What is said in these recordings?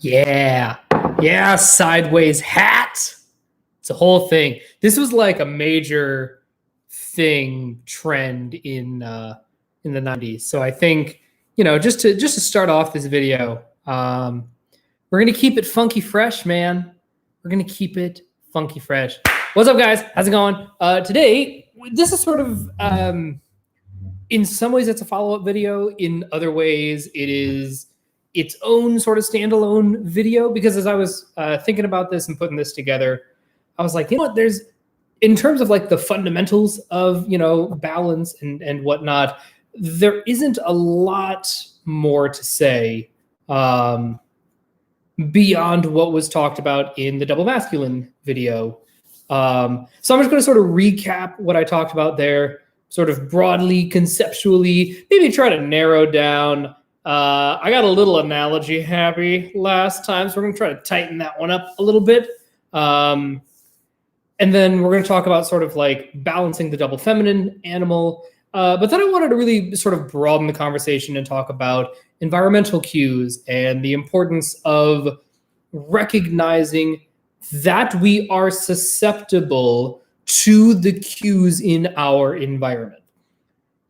Yeah. Yeah, sideways hat. It's a whole thing. This was like a major trend in the 90s. So I think, just to start off this video, we're gonna keep it funky fresh, man. We're gonna keep it funky fresh. What's up, guys? How's it going? Today, this is sort of in some ways it's a follow-up video. In other ways, it is its own sort of standalone video, because as I was thinking about this and putting this together, I was like, you know what, there's, in terms of like the fundamentals of, balance and whatnot, there isn't a lot more to say beyond what was talked about in the double masculine video. So I'm just going to sort of recap what I talked about there, sort of broadly, conceptually, maybe try to narrow down. I got a little analogy happy last time, so we're going to try to tighten that one up a little bit. And then we're going to talk about sort of like balancing the double feminine animal. But then I wanted to really sort of broaden the conversation and talk about environmental cues and the importance of recognizing that we are susceptible to the cues in our environment.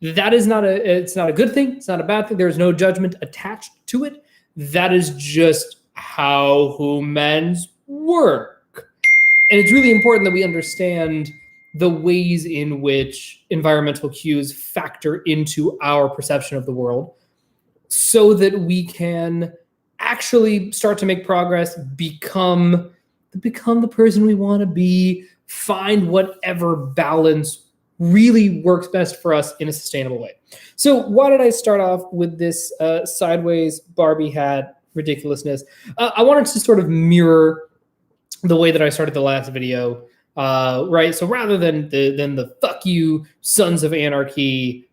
That is it's not a good thing. It's not a bad thing. There's no judgment attached to it. That is just how humans work. And it's really important that we understand the ways in which environmental cues factor into our perception of the world, so that we can actually start to make progress, become the person we want to be, find whatever balance really works best for us in a sustainable way. So why did I start off with this sideways Barbie hat ridiculousness? I wanted to sort of mirror the way that I started the last video, right? So rather than the fuck you Sons of Anarchy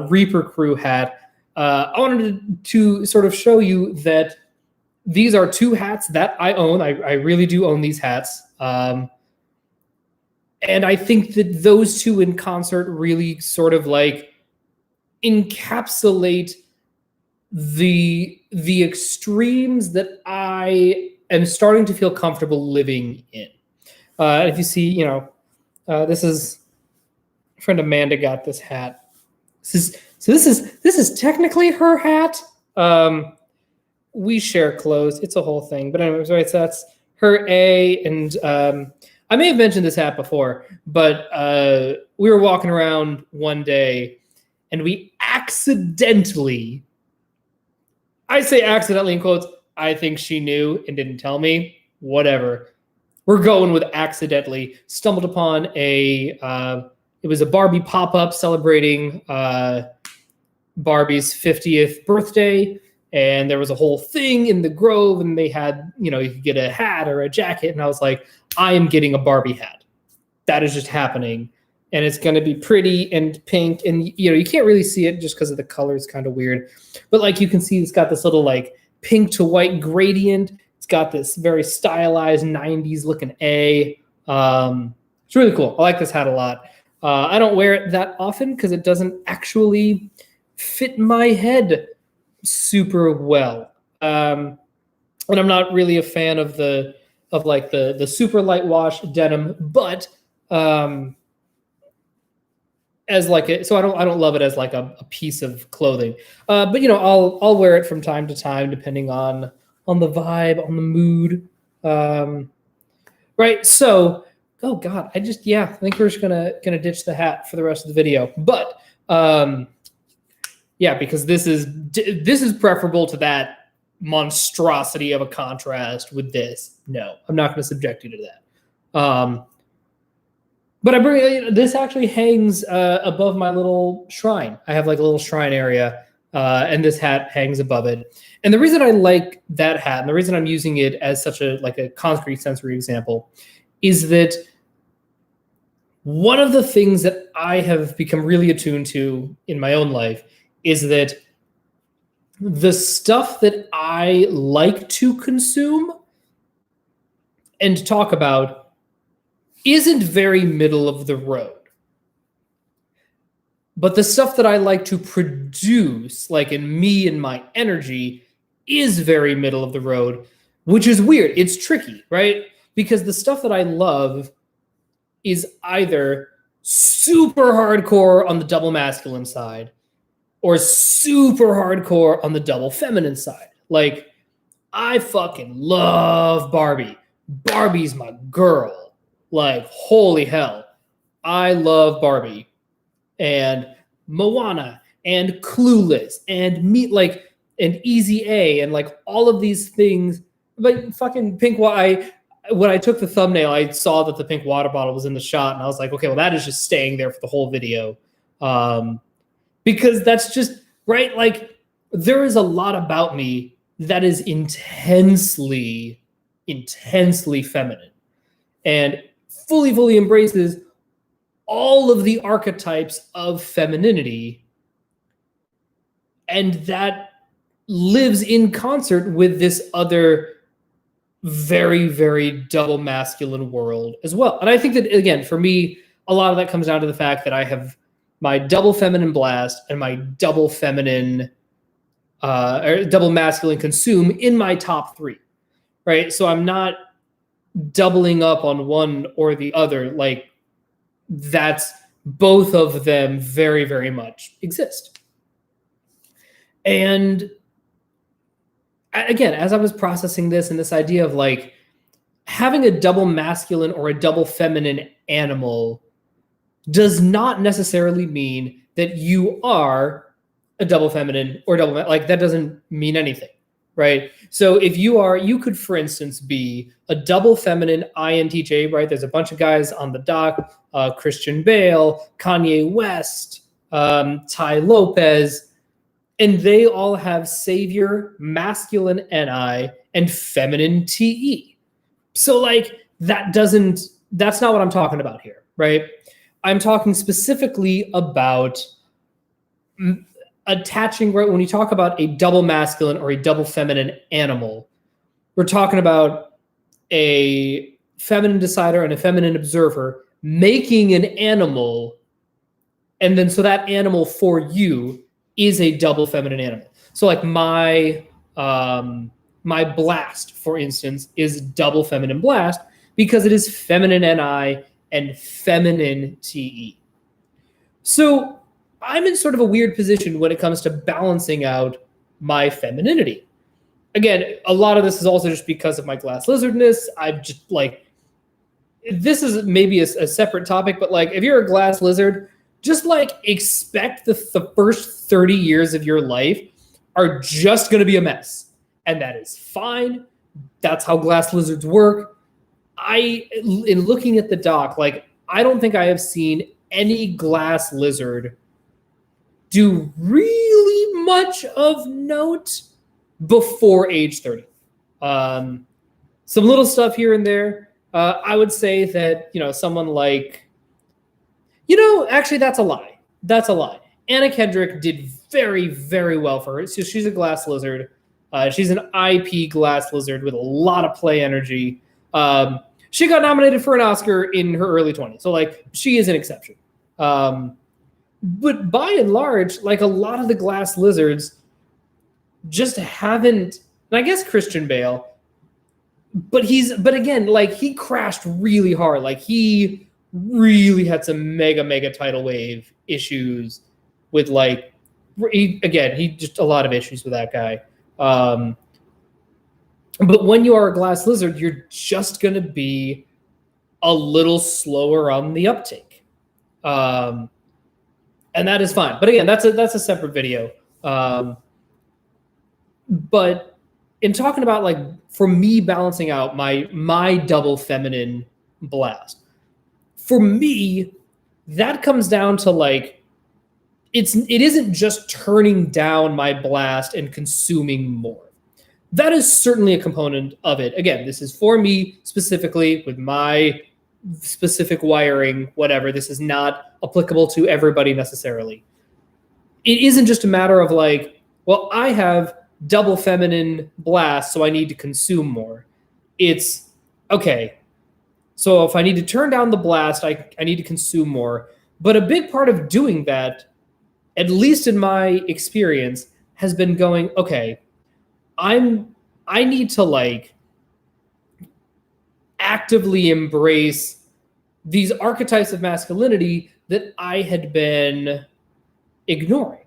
Reaper Crew hat, I wanted to sort of show you that these are two hats that I own. I really do own these hats. And I think that those two in concert really sort of like encapsulate the extremes that I am starting to feel comfortable living in. If you see, this is friend Amanda got this hat. This is technically her hat. We share clothes. It's a whole thing. But anyways, right, so that's her A, and I may have mentioned this hat before, but we were walking around one day and we accidentally, I say accidentally in quotes, I think she knew and didn't tell me, whatever. We're going with accidentally, stumbled upon it was a Barbie pop-up celebrating Barbie's 50th birthday. And there was a whole thing in the Grove, and they had, you could get a hat or a jacket. And I was like, I am getting a Barbie hat. That is just happening. And it's going to be pretty and pink. And, you can't really see it just because of the color. It's kind of weird. But like you can see, it's got this little like pink to white gradient. It's got this very stylized 90s looking A. It's really cool. I like this hat a lot. I don't wear it that often because it doesn't actually fit my head super well. And I'm not really a fan of the super light wash denim, but as like so I don't love it as like a piece of clothing. But I'll wear it from time to time depending on the vibe, on the mood. Right. So, oh God, I think we're just gonna ditch the hat for the rest of the video. But yeah, because this is preferable to that monstrosity of a contrast with this. No, I'm not going to subject you to that. But I bring this actually hangs above my little shrine. I have like a little shrine area, and this hat hangs above it. And the reason I like that hat, and the reason I'm using it as such a concrete sensory example, is that one of the things that I have become really attuned to in my own life is that the stuff that I like to consume and talk about isn't very middle of the road. But the stuff that I like to produce, like in me and my energy, is very middle of the road, which is weird. It's tricky, right? Because the stuff that I love is either super hardcore on the double masculine side or super hardcore on the double feminine side. Like, I fucking love Barbie. Barbie's my girl. Like, holy hell. I love Barbie. And Moana and Clueless and and Easy A and like all of these things. But fucking Pink Water, when I took the thumbnail, I saw that the pink water bottle was in the shot, and I was like, okay, well, that is just staying there for the whole video. Because that's just, right? Like, there is a lot about me that is intensely, intensely feminine and fully embraces all of the archetypes of femininity. And that lives in concert with this other very double masculine world as well. And I think that, again, for me, a lot of that comes down to the fact that I have my double feminine blast and my double feminine or double masculine consume in my top 3, right? So I'm not doubling up on one or the other. Like, that's both of them very much exist. And again, as I was processing this and this idea of like having a double masculine or a double feminine animal does not necessarily mean that you are a double feminine or double, like that doesn't mean anything, right? So if you could, for instance, be a double feminine INTJ, right? There's a bunch of guys on the dock, Christian Bale, Kanye West, Ty Lopez, and they all have savior, masculine NI, and feminine TE. So like that's not what I'm talking about here, right? I'm talking specifically about attaching, right? When you talk about a double masculine or a double feminine animal, we're talking about a feminine decider and a feminine observer making an animal, and then so that animal for you is a double feminine animal. So like my blast, for instance, is double feminine blast because it is feminine NI and feminine TE. So I'm in sort of a weird position when it comes to balancing out my femininity. Again, a lot of this is also just because of my glass lizardness. I've just like, this is maybe a separate topic, but like if you're a glass lizard, just like expect the first 30 years of your life are just going to be a mess. And that is fine. That's how glass lizards work. In looking at the doc, like I don't think I have seen any glass lizard do really much of note before age 30. Some little stuff here and there. I would say that, someone like, actually, that's a lie. That's a lie. Anna Kendrick did very well for her. So she's a glass lizard. She's an IP glass lizard with a lot of play energy. She got nominated for an Oscar in her early 20s. So, like, she is an exception. But by and large, like, a lot of the glass lizards just haven't, and I guess Christian Bale, but again, like, he crashed really hard. Like, he really had some mega tidal wave issues with like he just a lot of issues with that guy. But when you are a glass lizard, you're just gonna be a little slower on the uptake, and that is fine. But again, that's a separate video. But in talking about like for me balancing out my double feminine blast, for me, that comes down to like, it isn't just turning down my blast and consuming more. That is certainly a component of it. Again, this is for me specifically with my specific wiring, whatever. This is not applicable to everybody necessarily. It isn't just a matter of like, well, I have double feminine blast, so I need to consume more. It's, okay, so if I need to turn down the blast, I need to consume more. But a big part of doing that, at least in my experience, has been going, okay, I need to like actively embrace these archetypes of masculinity that I had been ignoring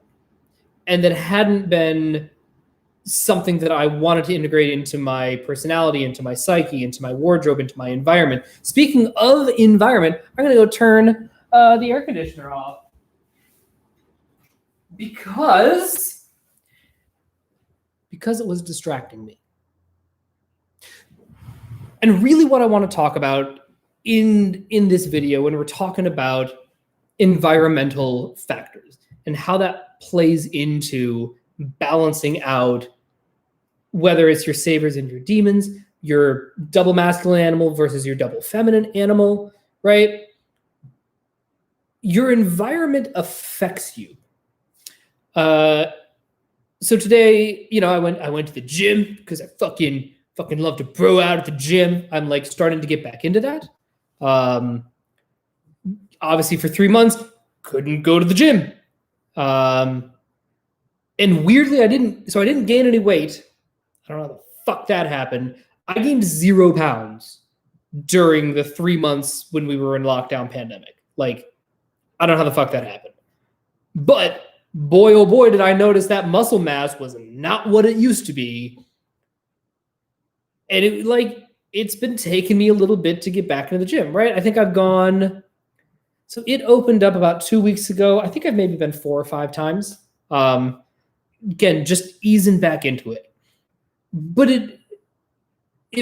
and that hadn't been something that I wanted to integrate into my personality, into my psyche, into my wardrobe, into my environment. Speaking of environment, I'm going to go turn the air conditioner off because it was distracting me. And really what I want to talk about in this video when we're talking about environmental factors and how that plays into balancing out whether it's your saviors and your demons, your double masculine animal versus your double feminine animal, right? Your environment affects you. So today, I went to the gym because I fucking love to bro out at the gym. I'm like starting to get back into that. Obviously for 3 months, couldn't go to the gym. And weirdly, I didn't gain any weight. I don't know how the fuck that happened. I gained 0 pounds during the 3 months when we were in lockdown pandemic. Like, I don't know how the fuck that happened. But boy, oh boy, did I notice that muscle mass was not what it used to be. And it's been taking me a little bit to get back into the gym, right? I think I've gone, so it opened up about 2 weeks ago. I think I've maybe been 4 or 5 times. Again, just easing back into it. But it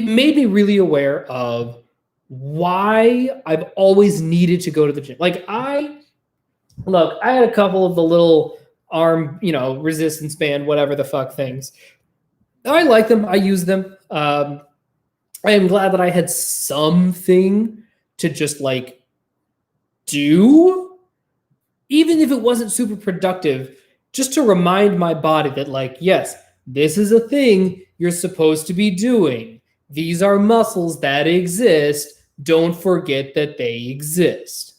made me really aware of why I've always needed to go to the gym. Like I had a couple of the little arm, resistance band, whatever the fuck things. I like them. I use them. I am glad that I had something to just like do, even if it wasn't super productive, just to remind my body that like, yes, this is a thing you're supposed to be doing. These are muscles that exist. Don't forget that they exist.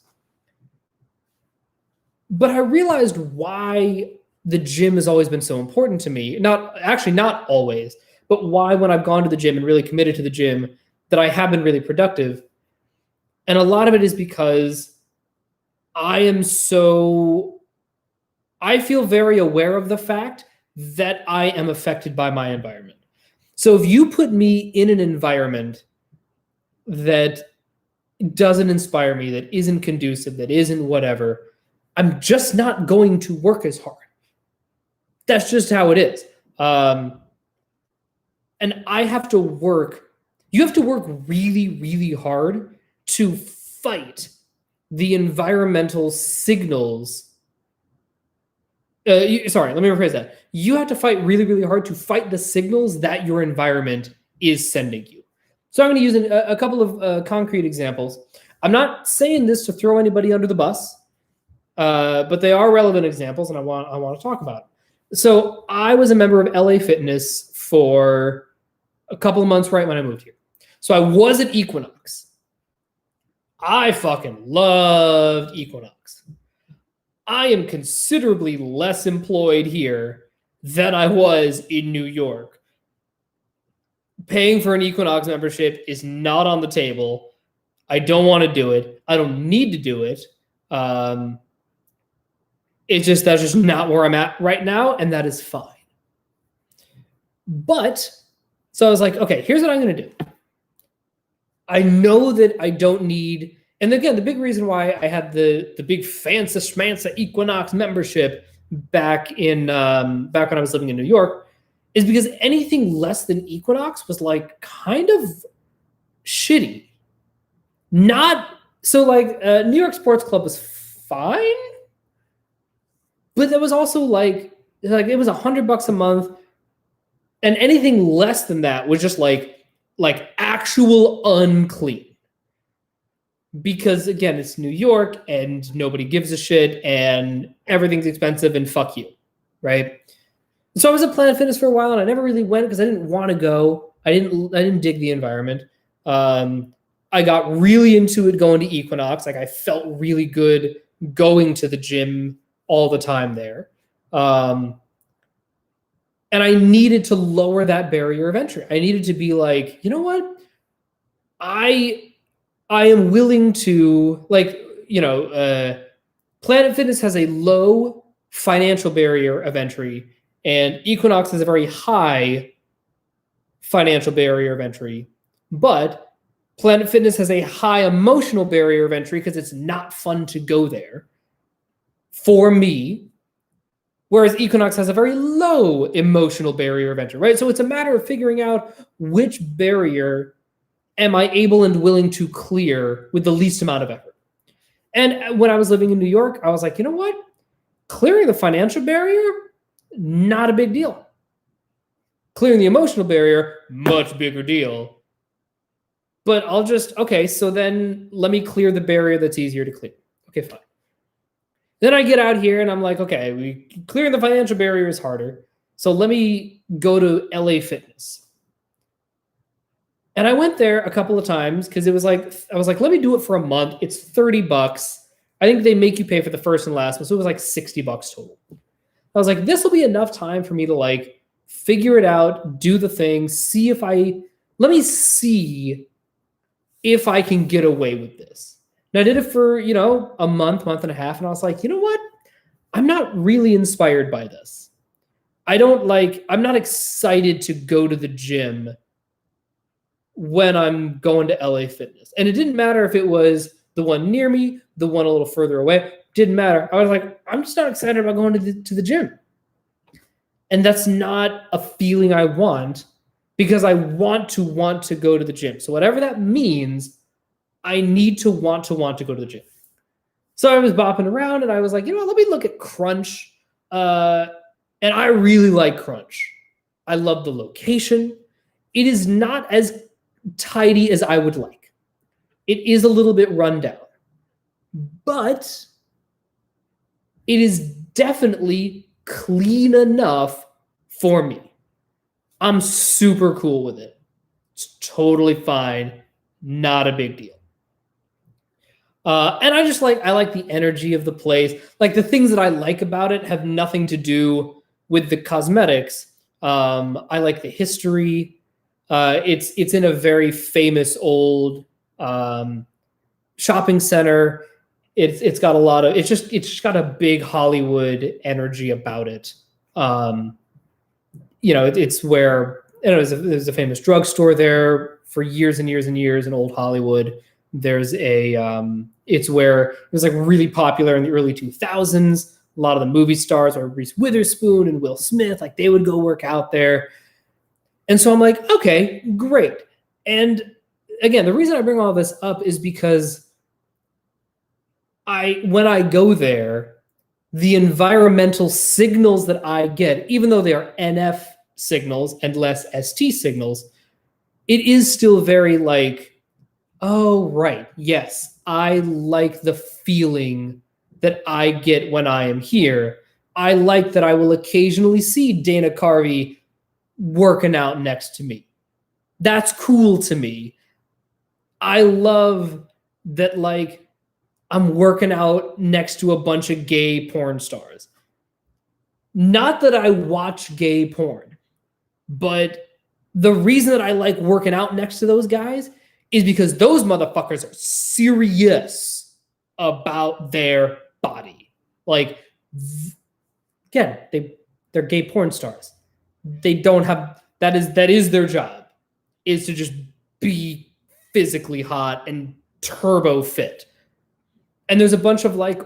But I realized why the gym has always been so important to me. Not always, but why when I've gone to the gym and really committed to the gym that I have been really productive. And a lot of it is because I feel very aware of the fact that I am affected by my environment. So if you put me in an environment that doesn't inspire me, that isn't conducive, that isn't whatever, I'm just not going to work as hard. That's just how it is. And I have to work. You have to work really, really hard to fight the environmental signals. Let me rephrase that. You have to fight really, really hard to fight the signals that your environment is sending you. So I'm going to use a couple of concrete examples. I'm not saying this to throw anybody under the bus, but they are relevant examples, and I want to talk about it. So I was a member of LA Fitness for a couple of months right when I moved here. So I was at Equinox. I fucking loved Equinox. I am considerably less employed here than I was in New York. Paying for an Equinox membership is not on the table. I don't want to do it. I don't need to do it. That's just not where I'm at right now, and that is fine. But, so I was like, okay, here's what I'm going to do. I know that I don't need, and again, the big reason why I had the big fancy schmancy Equinox membership back when I was living in New York is because anything less than Equinox was like kind of shitty. New York Sports Club was fine, but that was also like it was $100 a month, and anything less than that was just like actual unclean. Because again, it's New York and nobody gives a shit and everything's expensive and fuck you, right? So I was at Planet Fitness for a while and I never really went because I didn't want to go. I didn't dig the environment. I got really into it going to Equinox. Like I felt really good going to the gym all the time there. And I needed to lower that barrier of entry. I needed to be like, you know what? I am willing to, like, Planet Fitness has a low financial barrier of entry, and Equinox has a very high financial barrier of entry. But Planet Fitness has a high emotional barrier of entry because it's not fun to go there for me, whereas Equinox has a very low emotional barrier of entry, right? So it's a matter of figuring out which barrier am I able and willing to clear with the least amount of effort. And when I was living in New York, I was like, you know what? Clearing the financial barrier, not a big deal. Clearing the emotional barrier, much bigger deal. But I'll just, okay, so then let me clear the barrier that's easier to clear. Okay, fine. Then I get out here and I'm like, okay, clearing the financial barrier is harder. So let me go to LA Fitness. And I went there a couple of times because I was like, let me do it for a month. It's $30. I think they make you pay for the first and last one. So it was like $60 total. I was like, this will be enough time for me to like figure it out, do the thing, let me see if I can get away with this. And I did it for, a month and a half. And I was like, you know what? I'm not really inspired by this. I'm not excited to go to the gym when I'm going to LA Fitness. And it didn't matter if it was the one near me, the one a little further away. Didn't matter. I was like, I'm just not excited about going to the gym. And that's not a feeling I want, because I want to go to the gym. So whatever that means, I need to want to go to the gym. So I was bopping around and I was like, let me look at Crunch. And I really like Crunch. I love the location. It is not as tidy as I would like. It is a little bit run down, but it is definitely clean enough for me. I'm super cool with it. It's totally fine. Not a big deal. And I like the energy of the place. Like, the things that I like about it have nothing to do with the cosmetics. I like the history. It's in a very famous old shopping center. It's got a lot of, it's just got a big Hollywood energy about it. It's where, there's a famous drugstore there for years and years and years in old Hollywood. There's it's where it was like really popular in the early 2000s. A lot of the movie stars, or Reese Witherspoon and Will Smith, like they would go work out there. And so I'm like, okay, great. And again, the reason I bring all this up is because when I go there, the environmental signals that I get, even though they are NF signals and less ST signals, it is still very like, oh, right, yes, I like the feeling that I get when I am here. I like that I will occasionally see Dana Carvey working out next to me. That's cool to me. I love that, like, I'm working out next to a bunch of gay porn stars. Not that I watch gay porn, but the reason that I like working out next to those guys is because those motherfuckers are serious about their body. Like, again, they're gay porn stars. They don't have, that is their job, is to just be physically hot and turbo fit. And there's a bunch of like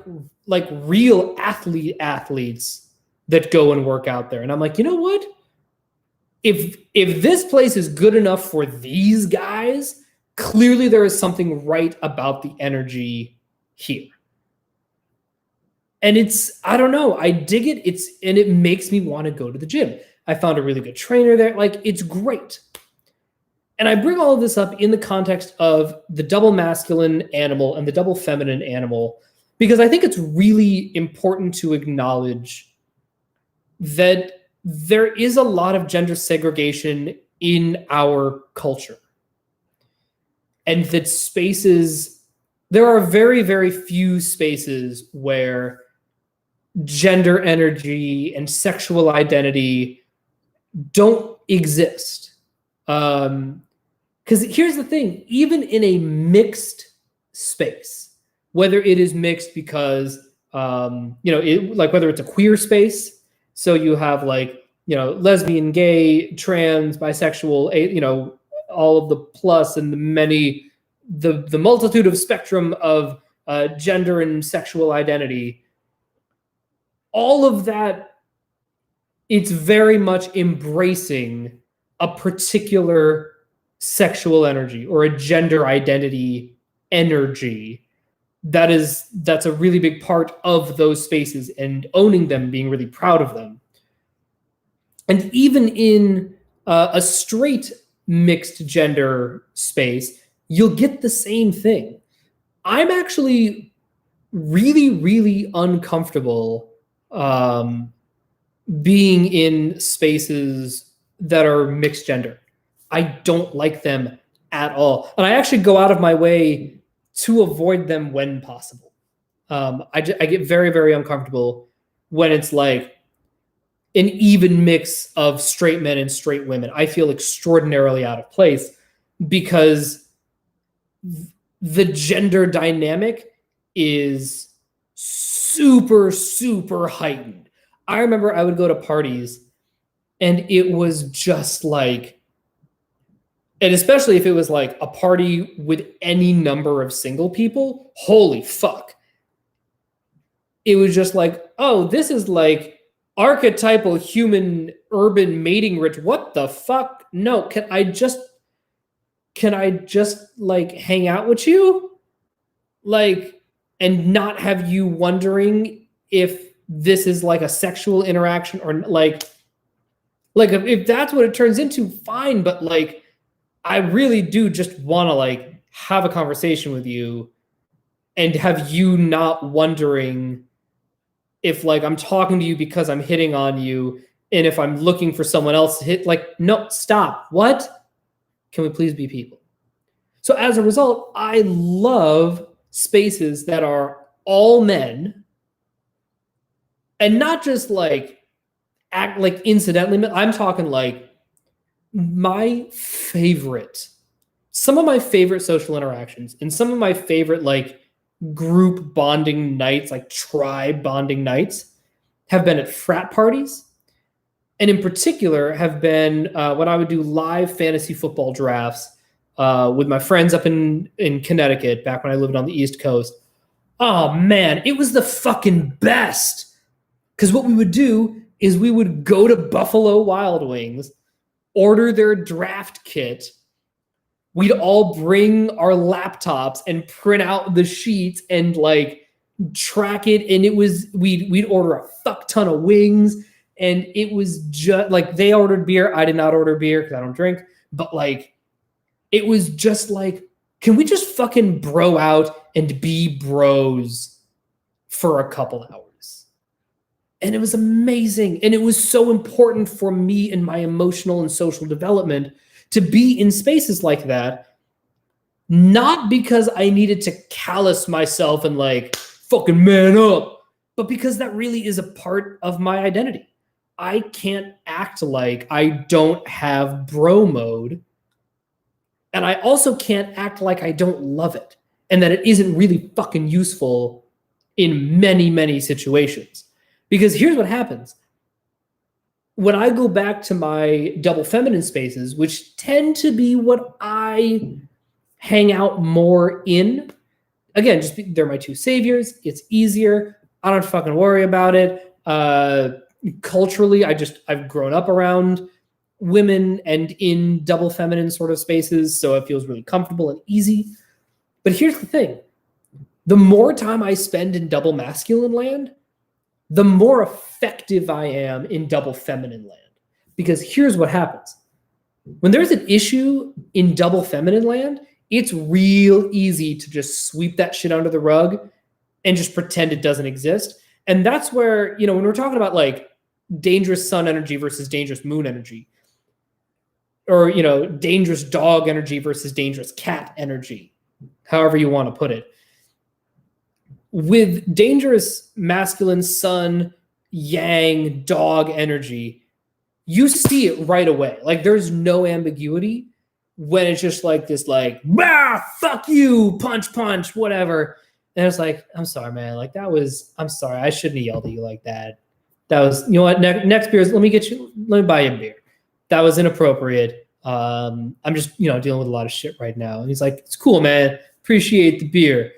real athletes that go and work out there. And I'm like, you know what? If this place is good enough for these guys, clearly there is something right about the energy here. And I don't know, I dig it. And it makes me want to go to the gym. I found a really good trainer there. Like, it's great. And I bring all of this up in the context of the double masculine animal and the double feminine animal, because I think it's really important to acknowledge that there is a lot of gender segregation in our culture. And that there are very, very few spaces where gender energy and sexual identity don't exist. Because here's the thing, even in a mixed space, whether it is mixed because, like whether it's a queer space, so you have like, lesbian, gay, trans, bisexual, all of the plus and the multitude of spectrum of gender and sexual identity, all of that, it's very much embracing a particular sexual energy or a gender identity energy that's a really big part of those spaces, and owning them, being really proud of them. And even in a straight mixed gender space, you'll get the same thing. I'm actually really, really uncomfortable being in spaces that are mixed gender. I don't like them at all. And I actually go out of my way to avoid them when possible. I get very, very uncomfortable when it's like an even mix of straight men and straight women. I feel extraordinarily out of place because the gender dynamic is super, super heightened. I remember I would go to parties and it was just like, and especially if it was like a party with any number of single people, holy fuck. It was just like, oh, this is like archetypal human urban mating ritual. What the fuck? No, can I just like hang out with you? Like, and not have you wondering if this is like a sexual interaction or like if that's what it turns into, fine. But like, I really do just want to like have a conversation with you and have you not wondering if like I'm talking to you because I'm hitting on you, and if I'm looking for someone else to hit, like, no, stop. What? Can we please be people? So as a result, I love spaces that are all men, and not just like act like incidentally. I'm talking like some of my favorite social interactions and some of my favorite like group bonding nights, like tribe bonding nights, have been at frat parties, and in particular have been when I would do live fantasy football drafts with my friends up in Connecticut back when I lived on the East Coast. Oh man, it was the fucking best. Because what we would do is we would go to Buffalo Wild Wings, order their draft kit. We'd all bring our laptops and print out the sheets and like track it. And it was, we'd order a fuck ton of wings. And it was just like, they ordered beer. I did not order beer because I don't drink. But like, it was just like, can we just fucking bro out and be bros for a couple hours? And it was amazing. And it was so important for me in my emotional and social development to be in spaces like that, not because I needed to callous myself and like fucking man up, but because that really is a part of my identity. I can't act like I don't have bro mode. And I also can't act like I don't love it and that it isn't really fucking useful in many, many situations. Because here's what happens. When I go back to my double feminine spaces, which tend to be what I hang out more in, again, they're my two saviors. It's easier. I don't fucking worry about it. Culturally, I've grown up around women and in double feminine sort of spaces, so it feels really comfortable and easy. But here's the thing. The more time I spend in double masculine land, the more effective I am in double feminine land. Because here's what happens. When there's an issue in double feminine land, it's real easy to just sweep that shit under the rug and just pretend it doesn't exist. And that's where, when we're talking about like dangerous sun energy versus dangerous moon energy, or, dangerous dog energy versus dangerous cat energy, however you want to put it. With dangerous masculine sun, yang, dog energy, you see it right away. Like there's no ambiguity. when it's just like this, like, bah, fuck you, punch, punch, whatever. And it's like, I'm sorry, man. Like I'm sorry. I shouldn't have yelled at you like that. That was, you know what? Next beer is, let me buy you a beer. That was inappropriate. I'm just, dealing with a lot of shit right now. And he's like, it's cool, man. Appreciate the beer.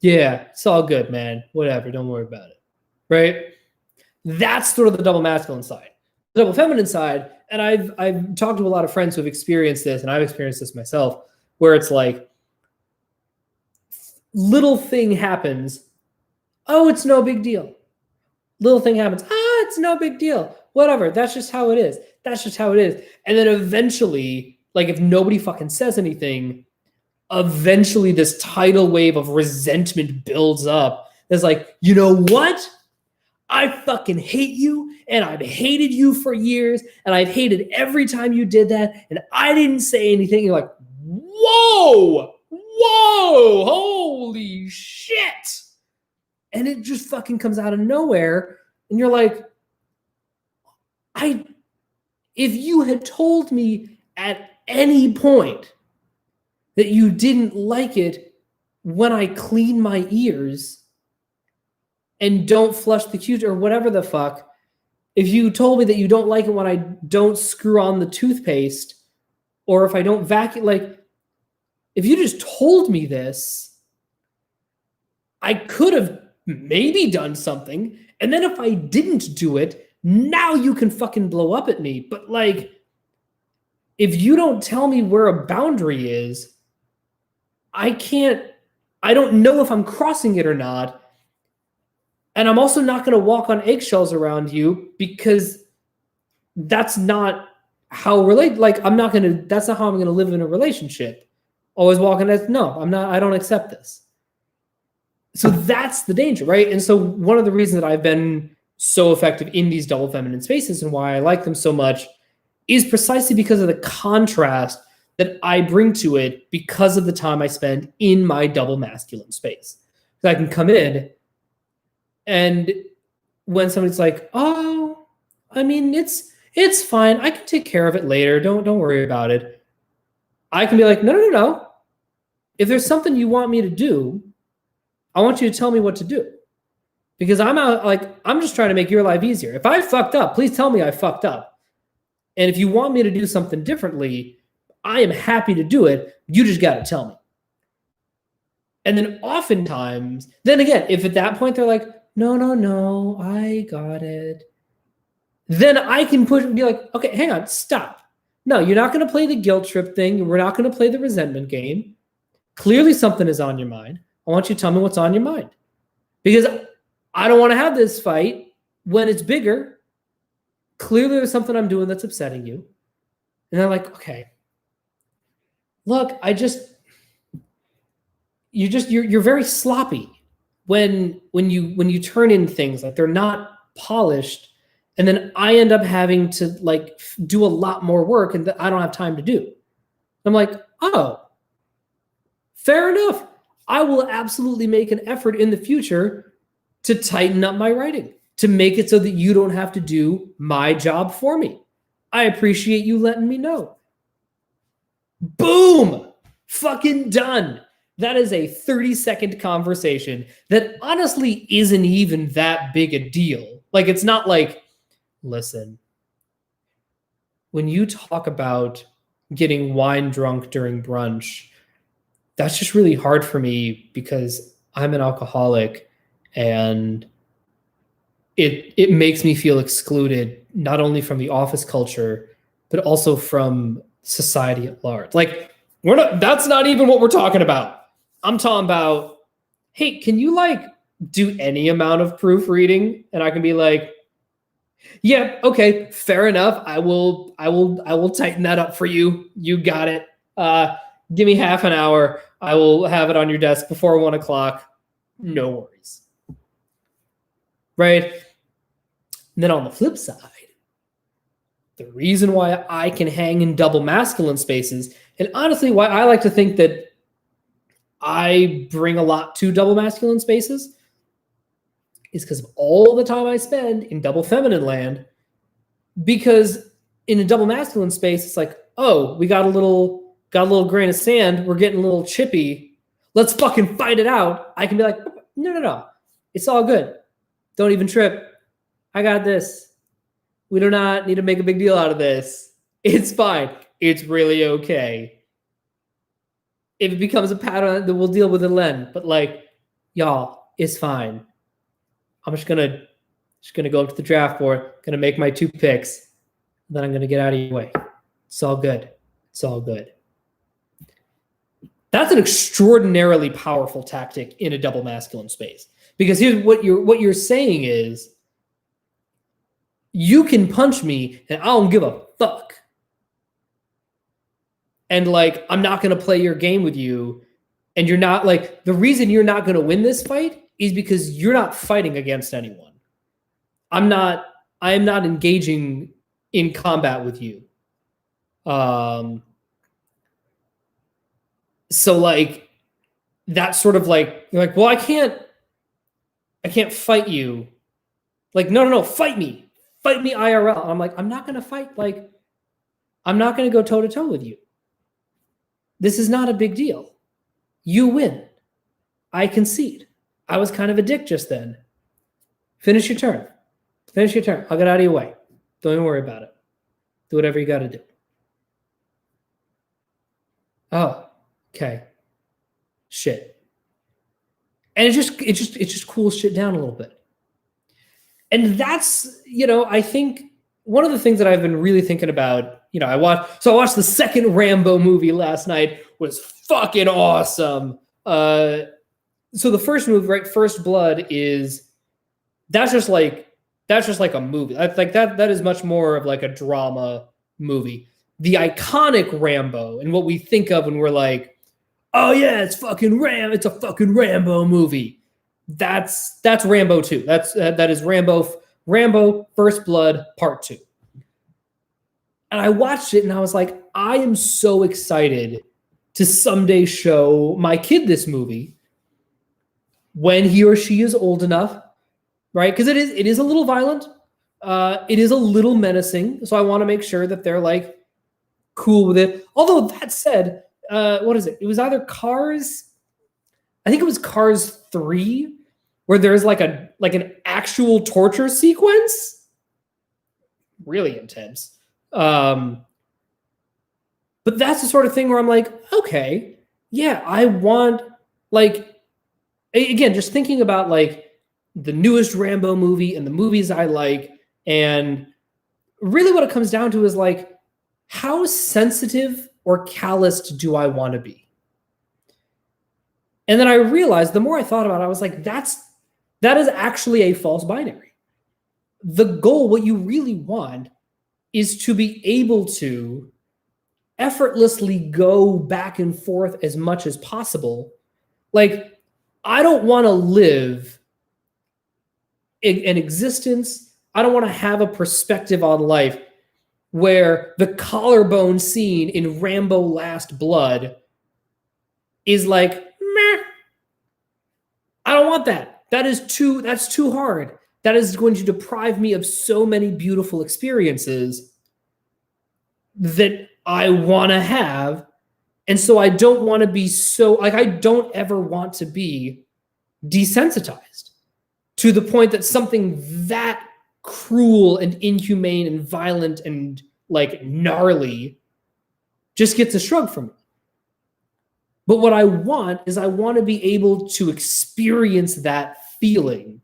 Yeah, it's all good, man. Whatever. Don't worry about it. Right? That's sort of the double masculine side. The double feminine side, and I've talked to a lot of friends who have experienced this, and I've experienced this myself, where it's like, little thing happens. Oh, it's no big deal. Little thing happens. It's no big deal. Whatever. That's just how it is. That's just how it is. And then eventually, like if nobody fucking says anything, eventually this tidal wave of resentment builds up. It's like, you know what? I fucking hate you, and I've hated you for years, and I've hated every time you did that, and I didn't say anything. You're like, whoa, holy shit. And it just fucking comes out of nowhere, and you're like, if you had told me at any point that you didn't like it when I clean my ears and don't flush the Q or whatever the fuck, if you told me that you don't like it when I don't screw on the toothpaste, or if I don't vacuum, like, if you just told me this, I could have maybe done something. And then if I didn't do it, now you can fucking blow up at me. But like, if you don't tell me where a boundary is, I don't know if I'm crossing it or not. And I'm also not going to walk on eggshells around you, because that's not how that's not how I'm going to live in a relationship. Always walking as, no, I don't accept this. So that's the danger, right? And so one of the reasons that I've been so effective in these double feminine spaces and why I like them so much is precisely because of the contrast that I bring to it because of the time I spend in my double masculine space. I can come in, and when somebody's like, oh, I mean, it's fine. I can take care of it later. Don't worry about it. I can be like, no. If there's something you want me to do, I want you to tell me what to do. Because I'm just trying to make your life easier. If I fucked up, please tell me I fucked up. And if you want me to do something differently, I am happy to do it. You just got to tell me. And then oftentimes, then again, if at that point they're like, no, I got it. Then I can push and be like, okay, hang on, stop. No, you're not going to play the guilt trip thing. We're not going to play the resentment game. Clearly something is on your mind. I want you to tell me what's on your mind. Because I don't want to have this fight when it's bigger. Clearly there's something I'm doing that's upsetting you. And they're like, okay, look, you're very sloppy when you turn in things, like they're not polished, and then I end up having to like do a lot more work and that I don't have time to do. I'm like, oh, fair enough. I will absolutely make an effort in the future to tighten up my writing, to make it so that you don't have to do my job for me. I appreciate you letting me know. Boom! Fucking done. That is a 30-second conversation that honestly isn't even that big a deal. Like, it's not like, listen, when you talk about getting wine drunk during brunch, that's just really hard for me because I'm an alcoholic, and it makes me feel excluded, not only from the office culture, but also from society at large. Like, that's not even what we're talking about. I'm talking about, hey, can you like do any amount of proofreading? And I can be like, yeah, okay, fair enough. I will tighten that up for you. You got it. Give me half an hour. I will have it on your desk before 1 o'clock. No worries. Right? And then on the flip side, the reason why I can hang in double masculine spaces, and honestly, why I like to think that I bring a lot to double masculine spaces, is because of all the time I spend in double feminine land. Because in a double masculine space, it's like, oh, we got a little grain of sand. We're getting a little chippy. Let's fucking fight it out. I can be like, no. It's all good. Don't even trip. I got this. We do not need to make a big deal out of this. It's fine. It's really okay. If it becomes a pattern, then we'll deal with it then. But like, y'all, it's fine. I'm just gonna go up to the draft board, gonna make my 2 picks, and then I'm gonna get out of your way. It's all good. It's all good. That's an extraordinarily powerful tactic in a double masculine space. Because here's what you're saying is, you can punch me and I don't give a fuck. And like, I'm not going to play your game with you. And you're not like, the reason you're not going to win this fight is because you're not fighting against anyone. I am not engaging in combat with you. So like, that's sort of like, you're like, well, I can't fight you. Like, no, fight me IRL. And I'm like, I'm not going to fight. Like, I'm not going to go toe to toe with you. This is not a big deal. You win. I concede. I was kind of a dick just then. Finish your turn. I'll get out of your way. Don't even worry about it. Do whatever you got to do. Oh, okay. Shit. And it just cools shit down a little bit. And that's, I think one of the things that I've been really thinking about, I watched the second Rambo movie last night. Was fucking awesome. So the first movie, right, First Blood, that's just like a movie. I think that is much more of like a drama movie. The iconic Rambo and what we think of when we're like, oh yeah, it's a fucking Rambo movie. That's Rambo 2. That is Rambo First Blood Part 2. And I watched it and I was like, I am so excited to someday show my kid this movie when he or she is old enough, right? Because it is a little violent. It is a little menacing. So I want to make sure that they're like cool with it. Although that said, what is it? It was either Cars. I think it was Cars 3, where there's like an actual torture sequence. Really intense. But that's the sort of thing where I'm like, okay, yeah, I want, like, again, just thinking about like the newest Rambo movie and the movies I like, and really what it comes down to is like, how sensitive or calloused do I want to be? And then I realized, the more I thought about it, I was like, that is actually a false binary. The goal, what you really want, is to be able to effortlessly go back and forth as much as possible. Like, I don't want to live an existence. I don't want to have a perspective on life where the collarbone scene in Rambo Last Blood is like, meh. I don't want that. That's too hard. That is going to deprive me of so many beautiful experiences that I want to have. And so I don't want to be I don't ever want to be desensitized to the point that something that cruel and inhumane and violent and like gnarly just gets a shrug from me. But what I want is I want to be able to experience that feeling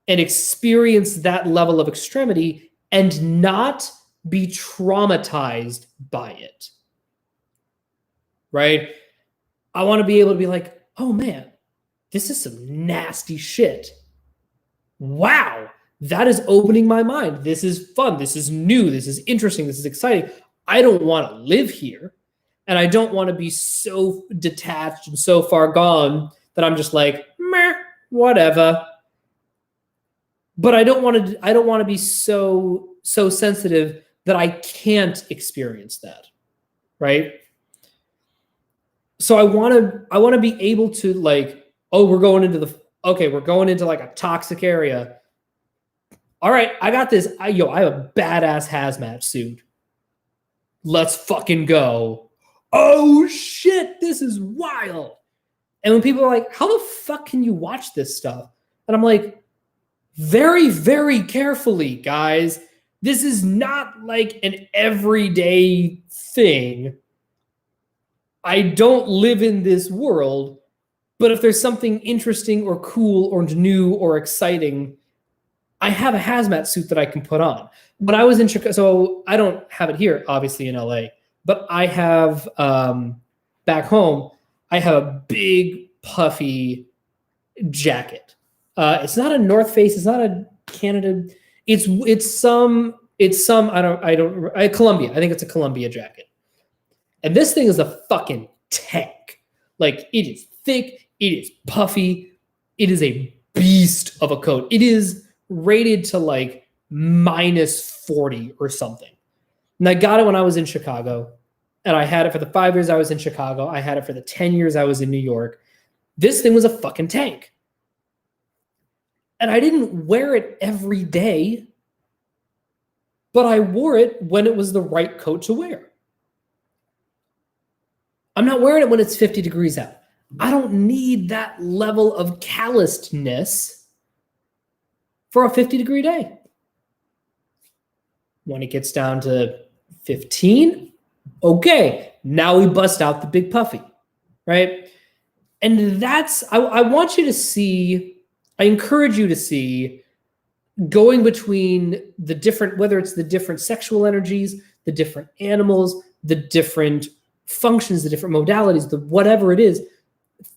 and experience that level of extremity and not be traumatized by it. Right? I want to be able to be like, oh man, this is some nasty shit. Wow, that is opening my mind. This is fun. This is new. This is interesting. This is exciting. I don't want to live here. And I don't want to be so detached and so far gone that I'm just like, meh, whatever. But I don't want to be so sensitive that I can't experience that. Right? So I want to be able to like, oh, we're going into like a toxic area. All right, I got this. I have a badass hazmat suit. let's fucking go. Oh shit, this is wild. And when people are like, how the fuck can you watch this stuff? And I'm like, very, very carefully, guys. This is not like an everyday thing. I don't live in this world, but if there's something interesting or cool or new or exciting, I have a hazmat suit that I can put on. When I was in Chicago, so I don't have it here, obviously in LA, but I have back home, I have a big puffy jacket. It's not a North Face. It's not a Canada. It's some Columbia. I think it's a Columbia jacket. And this thing is a fucking tank. Like, it is thick. It is puffy. It is a beast of a coat. It is rated to like -40 or something. And I got it when I was in Chicago. And I had it for the 5 years I was in Chicago. I had it for the 10 years I was in New York. This thing was a fucking tank. And I didn't wear it every day, but I wore it when it was the right coat to wear. I'm not wearing it when it's 50 degrees out. I don't need that level of callousness for a 50-degree day. When it gets down to 15, okay, now we bust out the big puffy, right? And that's, I want you to see, I encourage you to see going between the different, whether it's the different sexual energies, the different animals, the different functions, the different modalities, the whatever it is,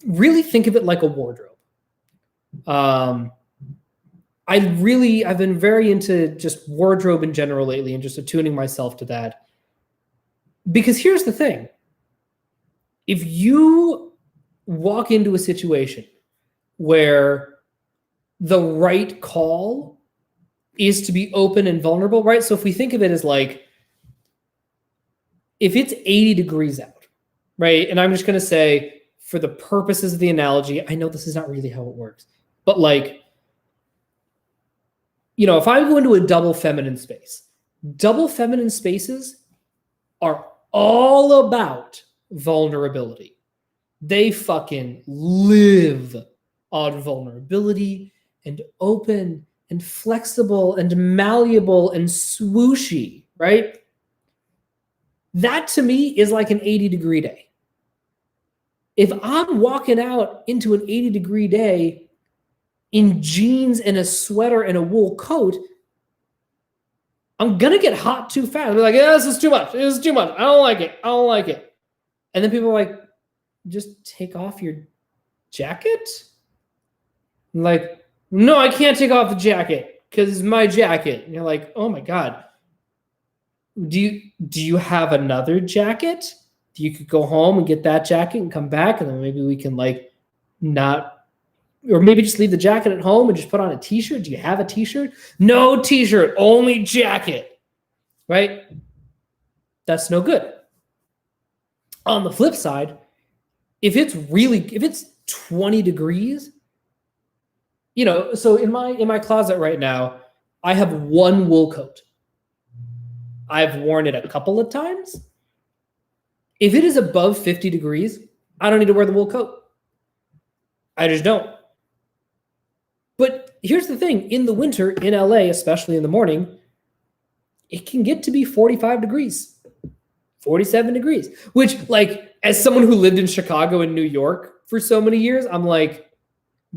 really think of it like a wardrobe. I've been very into just wardrobe in general lately and just attuning myself to that. Because here's the thing. If you walk into a situation where the right call is to be open and vulnerable, right? So if we think of it as like, if it's 80 degrees out, right? And I'm just going to say, for the purposes of the analogy, I know this is not really how it works, but like, you know, if I go into a double feminine space, double feminine spaces are all about vulnerability. They fucking live on vulnerability and open and flexible and malleable and swooshy, right? That to me is like an 80-degree day. If I'm walking out into an 80-degree day in jeans and a sweater and a wool coat, I'm going to get hot too fast. They're like, yeah, this is too much. This is too much. I don't like it. I don't like it. And then people are like, just take off your jacket? I'm like, no, I can't take off the jacket because it's my jacket. And you're like, oh my God. Do you have another jacket? You could go home and get that jacket and come back, and then maybe we can like not, or maybe just leave the jacket at home and just put on a t-shirt. Do you have a t-shirt? No t-shirt, only jacket, right? That's no good. On the flip side, if it's 20 degrees, you know, so in my closet right now, I have one wool coat. I've worn it a couple of times. If it is above 50 degrees, I don't need to wear the wool coat. I just don't. But here's the thing. In the winter, in LA, especially in the morning, it can get to be 45 degrees, 47 degrees, which, like, as someone who lived in Chicago and New York for so many years, I'm like,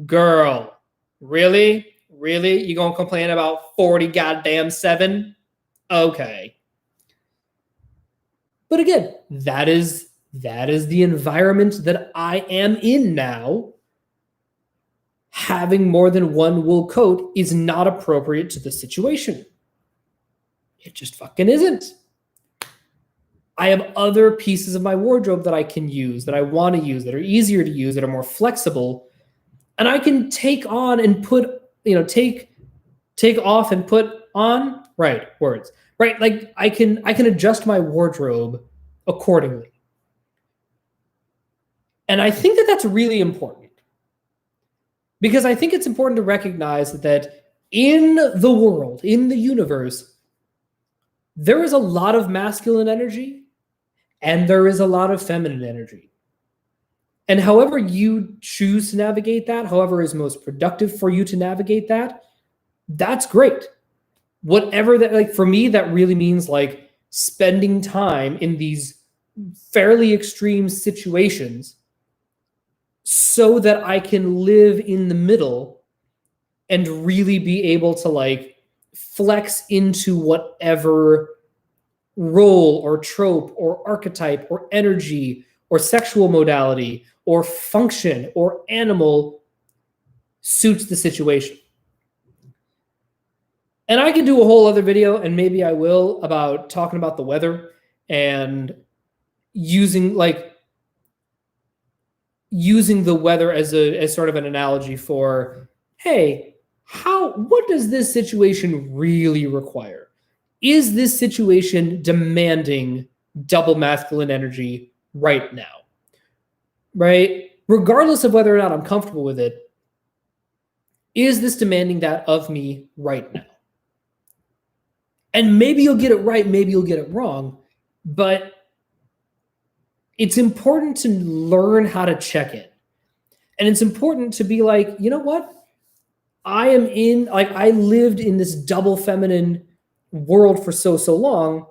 girl, really? Really? You gonna complain about 40 goddamn 7? Okay. But again, that is the environment that I am in now. Having more than one wool coat is not appropriate to the situation. It just fucking isn't. I have other pieces of my wardrobe that I can use, that I want to use, that are easier to use, that are more flexible. And I can take on and put, take off and put on, right, words. Right, like I can adjust my wardrobe accordingly. And I think that that's really important. Because I think it's important to recognize that in the world, in the universe, there is a lot of masculine energy and there is a lot of feminine energy. And however you choose to navigate that, however is most productive for you to navigate that, that's great. Whatever that, like for me, that really means like spending time in these fairly extreme situations so that I can live in the middle and really be able to like flex into whatever role or trope or archetype or energy or sexual modality or function or animal suits the situation. And I could do a whole other video, and maybe I will, about talking about the weather and using the weather as sort of an analogy for, hey, what does this situation really require? Is this situation demanding double masculine energy right now? Right? Regardless of whether or not I'm comfortable with it, is this demanding that of me right now? And maybe you'll get it right, maybe you'll get it wrong, but it's important to learn how to check it. And it's important to be like, you know what? I lived in this double feminine world for so long,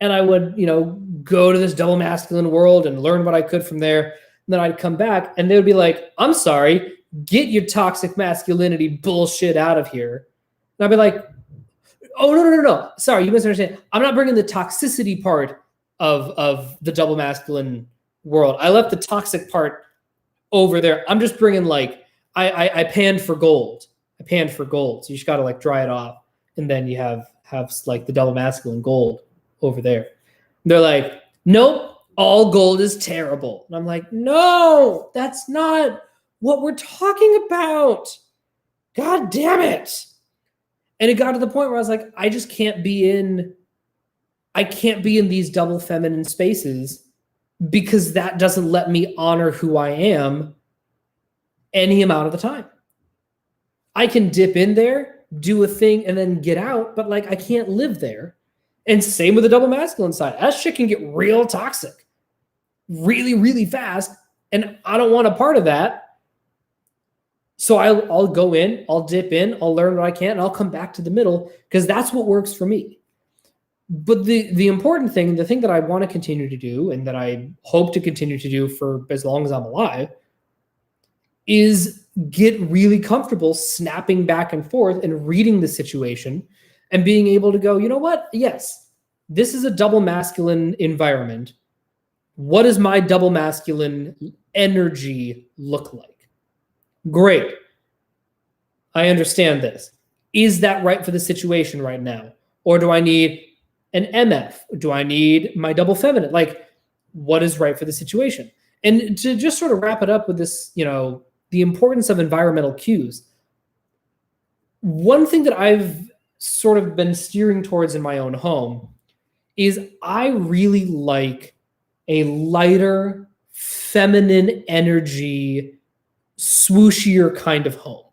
and I would, go to this double masculine world and learn what I could from there. And then I'd come back and they would be like, I'm sorry, get your toxic masculinity bullshit out of here. And I'd be like, oh, no. Sorry, you misunderstand. I'm not bringing the toxicity part of the double masculine world. I left the toxic part over there. I'm just bringing I panned for gold. So you just got to dry it off. And then you have the double masculine gold over there. They're like, nope, all gold is terrible. And I'm like, no, that's not what we're talking about. God damn it. And it got to the point where I was like, I can't be in these double feminine spaces because that doesn't let me honor who I am any amount of the time. I can dip in there, do a thing, and then get out, but I can't live there. And same with the double masculine side. That shit can get real toxic really, really fast. And I don't want a part of that. So I'll go in, I'll dip in, I'll learn what I can, and I'll come back to the middle because that's what works for me. But the important thing, the thing that I want to continue to do and that I hope to continue to do for as long as I'm alive is get really comfortable snapping back and forth and reading the situation and being able to go, you know what? Yes, this is a double masculine environment. What does my double masculine energy look like? Great. I understand this. Is that right for the situation right now? Or do I need an MF? Do I need my double feminine? What is right for the situation? And to just sort of wrap it up with this, the importance of environmental cues. One thing that I've sort of been steering towards in my own home is I really like a lighter, feminine energy, swooshier kind of home.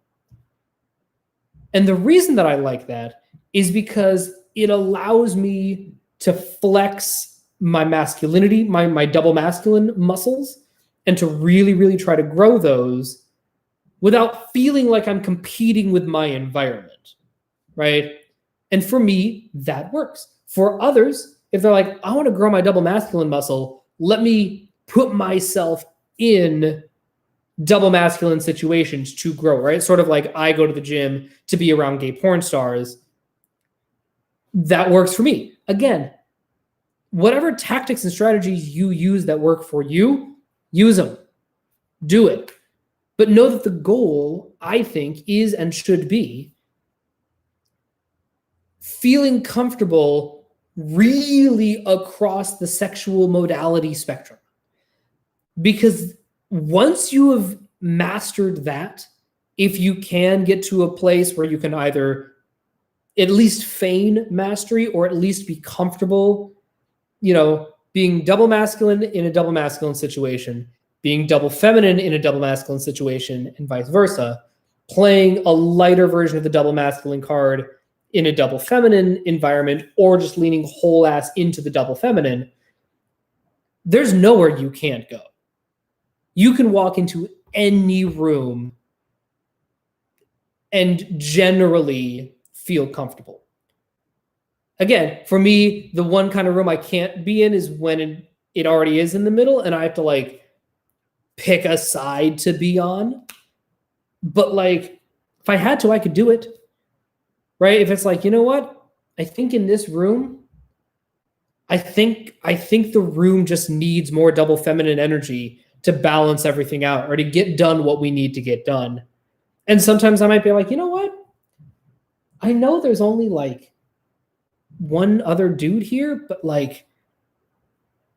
And the reason that I like that is because it allows me to flex my masculinity, my double masculine muscles, and to really, really try to grow those without feeling like I'm competing with my environment, right? And for me, that works. For others, if they're like, I want to grow my double masculine muscle, let me put myself in double masculine situations to grow, right? Sort of like I go to the gym to be around gay porn stars. That works for me. Again, whatever tactics and strategies you use that work for you, use them. Do it. But know that the goal, I think, is and should be feeling comfortable really across the sexual modality spectrum. Because once you have mastered that, if you can get to a place where you can either at least feign mastery or at least be comfortable, being double masculine in a double masculine situation, being double feminine in a double masculine situation, and vice versa, playing a lighter version of the double masculine card in a double feminine environment or just leaning whole ass into the double feminine, there's nowhere you can't go. You can walk into any room and generally feel comfortable. Again, for me, the one kind of room I can't be in is when it already is in the middle and I have to like pick a side to be on. But like, if I had to, I could do it. Right? If it's like, you know what? I think in this room, I think the room just needs more double feminine energy to balance everything out or to get done what we need to get done. And sometimes I might be like, you know what? I know there's only like one other dude here, but like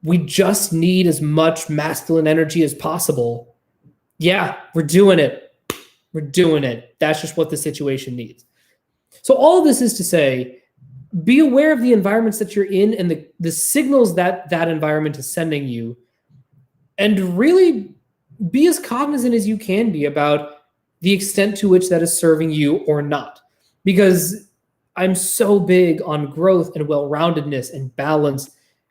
we just need as much masculine energy as possible. Yeah, we're doing it. We're doing it. That's just what the situation needs. So all of this is to say, be aware of the environments that you're in and the signals that that environment is sending you, and really be as cognizant as you can be about the extent to which that is serving you or not. Because I'm so big on growth and well-roundedness and balance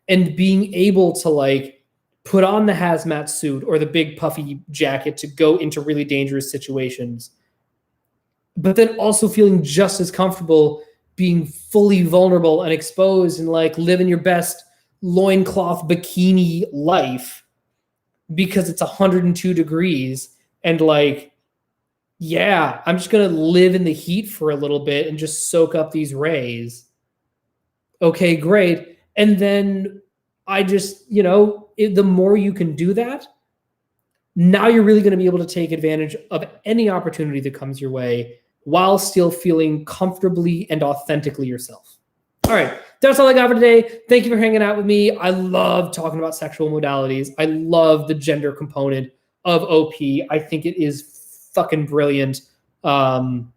and being able to like put on the hazmat suit or the big puffy jacket to go into really dangerous situations, but then also feeling just as comfortable being fully vulnerable and exposed and like living your best loincloth bikini life because it's 102 degrees and like, yeah, I'm just going to live in the heat for a little bit and just soak up these rays. Okay, great. And then I just, the more you can do that, now you're really going to be able to take advantage of any opportunity that comes your way while still feeling comfortably and authentically yourself. All right, that's all I got for today. Thank you for hanging out with me. I love talking about sexual modalities. I love the gender component of OP. I think it is fucking brilliant. And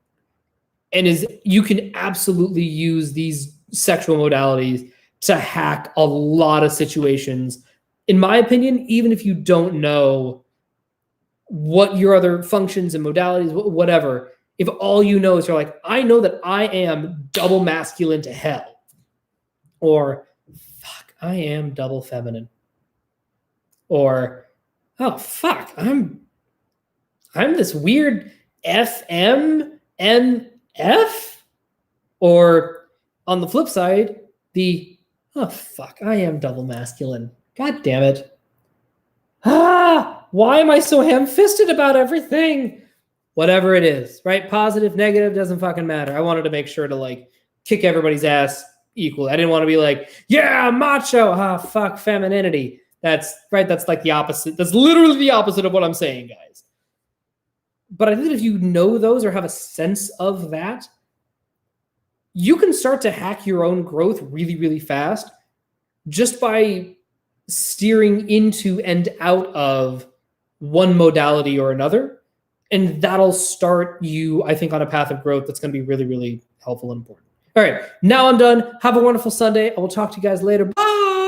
you can absolutely use these sexual modalities to hack a lot of situations. In my opinion, even if you don't know what your other functions and modalities, whatever, if all you know is you're like, I know that I am double masculine to hell, or fuck, I am double feminine, or oh fuck, I'm this weird FMNF, or on the flip side, oh fuck, I am double masculine. God damn it. Why am I so ham-fisted about everything? Whatever it is, right? Positive, negative, doesn't fucking matter. I wanted to make sure to like kick everybody's ass equally. I didn't want to be like, yeah, macho, fuck femininity. That's right. That's like the opposite. That's literally the opposite of what I'm saying, guys. But I think if you know those or have a sense of that, you can start to hack your own growth really, really fast just by steering into and out of one modality or another. And that'll start you, I think, on a path of growth that's going to be really, really helpful and important. All right, now I'm done. Have a wonderful Sunday. I will talk to you guys later. Bye.